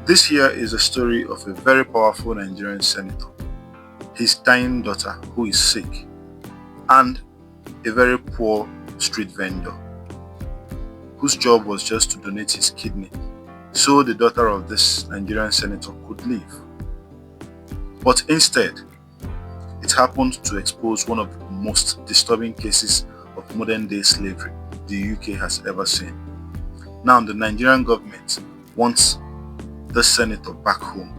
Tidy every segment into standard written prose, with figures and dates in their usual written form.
This here is a story of a very powerful Nigerian senator, his dying daughter who is sick, and a very poor street vendor whose job was just to donate his kidney so the daughter of this Nigerian senator could live. But instead, it happened to expose one of the most disturbing cases of modern day slavery the UK has ever seen. Now the Nigerian government wants the senator back home,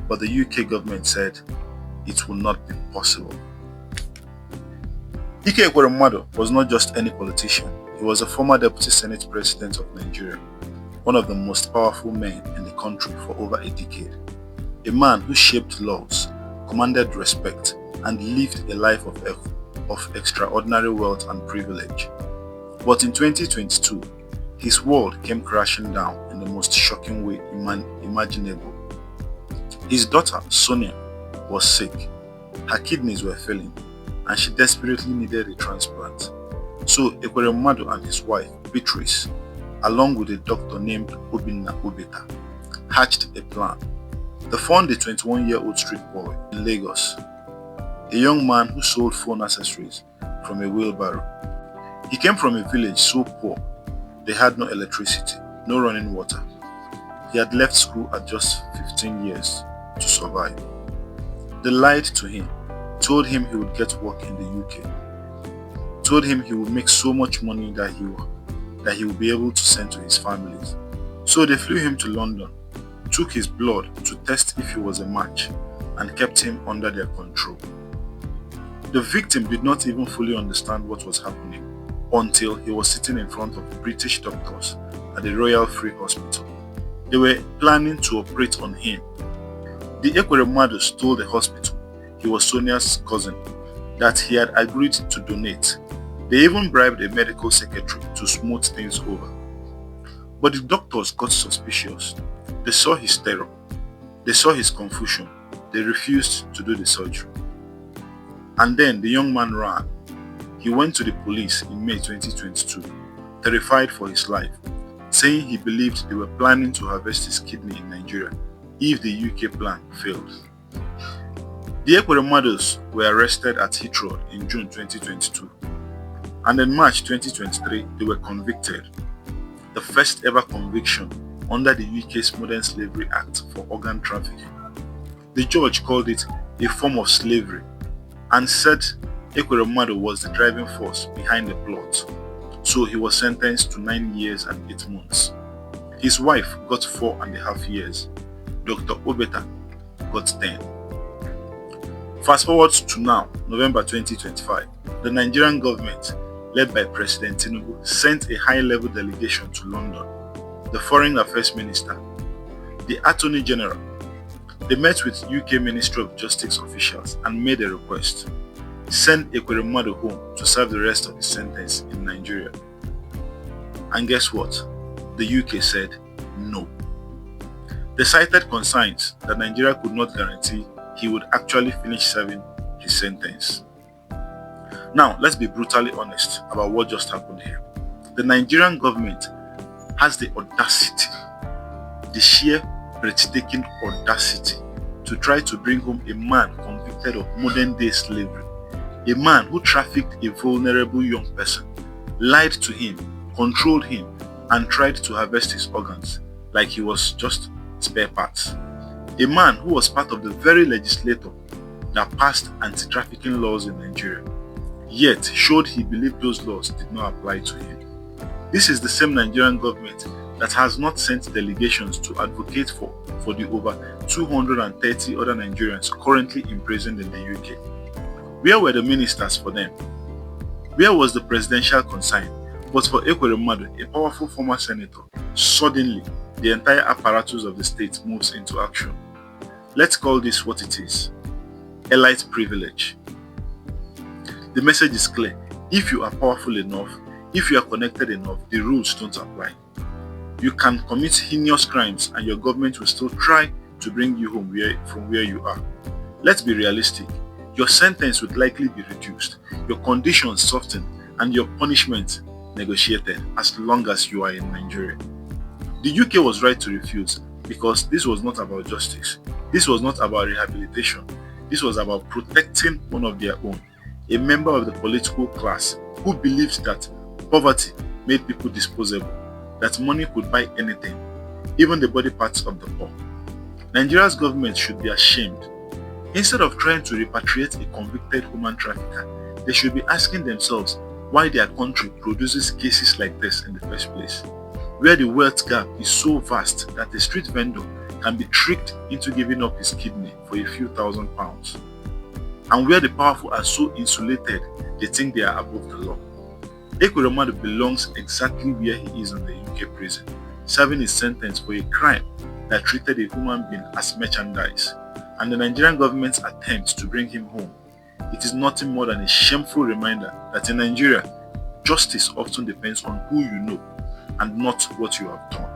but the UK government said it will not be possible. Ekweremadu was not just any politician, he was a former deputy senate president of Nigeria, one of the most powerful men in the country for over a decade. A man who shaped laws, commanded respect, and lived a life of extraordinary wealth and privilege. But in 2022, his world came crashing down in the most shocking way imaginable. His daughter, Sonia, was sick. Her kidneys were failing, and she desperately needed a transplant. So Ekweremadu and his wife, Beatrice, along with a doctor named Obeta, hatched a plan. They found a 21-year-old street boy in Lagos, a young man who sold phone accessories from a wheelbarrow. He came from a village so poor they had no electricity, no running water. He had left school at just 15 years to survive. They lied to him, told him he would get work in the UK, told him he would make so much money that he would be able to send to his families. So they flew him to London, took his blood to test if he was a match, and kept him under their control. The victim did not even fully understand what was happening until he was sitting in front of British doctors at the Royal Free Hospital. They were planning to operate on him. The Ekweremadus told the hospital he was Sonia's cousin, that he had agreed to donate. They even bribed a medical secretary to smooth things over. But the doctors got suspicious. They saw his terror. They saw his confusion. They refused to do the surgery. And then the young man ran. He went to the police in May 2022, terrified for his life, saying he believed they were planning to harvest his kidney in Nigeria if the UK plan failed. The Ekweremadus were arrested at Heathrow in June 2022, and in March 2023 they were convicted, the first ever conviction under the UK's Modern Slavery Act for organ trafficking. The judge called it a form of slavery and said Ekweremadu was the driving force behind the plot, so he was sentenced to 9 years and 8 months. His wife got 4.5 years. Dr. Obeta got 10. Fast forward to now, November 2025, the Nigerian government, led by President Tinubu, sent a high-level delegation to London, the Foreign Affairs Minister, the Attorney General. They met with UK Ministry of Justice officials and made a request: send Ekweremadu home to serve the rest of his sentence in Nigeria. And guess what? The UK said no. They cited concerns that Nigeria could not guarantee he would actually finish serving his sentence. Now, let's be brutally honest about what just happened here. The Nigerian government has the audacity, the sheer breathtaking audacity, to try to bring home a man convicted of modern day slavery. A man who trafficked a vulnerable young person, lied to him, controlled him, and tried to harvest his organs like he was just spare parts. A man who was part of the very legislator that passed anti-trafficking laws in Nigeria, yet showed he believed those laws did not apply to him. This is the same Nigerian government that has not sent delegations to advocate for the over 230 other Nigerians currently imprisoned in the UK. Where were the ministers for them? Where was the presidential consign? But for Ekweremadu, a powerful former senator, suddenly the entire apparatus of the state moves into action. Let's call this what it is: elite privilege. The message is clear: if you are powerful enough, if you are connected enough, the rules don't apply. You can commit heinous crimes and your government will still try to bring you home from where you are. Let's be realistic. Your sentence would likely be reduced, your conditions softened, and your punishment negotiated as long as you are in Nigeria. The UK was right to refuse, because this was not about justice. This was not about rehabilitation. This was about protecting one of their own, a member of the political class who believed that poverty made people disposable, that money could buy anything, even the body parts of the poor. Nigeria's government should be ashamed. Instead of trying to repatriate a convicted human trafficker, they should be asking themselves why their country produces cases like this in the first place, where the wealth gap is so vast that a street vendor can be tricked into giving up his kidney for a few £1,000s, and where the powerful are so insulated they think they are above the law. Ekweremadu belongs exactly where he is in the UK prison, serving his sentence for a crime that treated a human being as merchandise, and the Nigerian government's attempt to bring him home. It is nothing more than a shameful reminder that in Nigeria, justice often depends on who you know and not what you have done.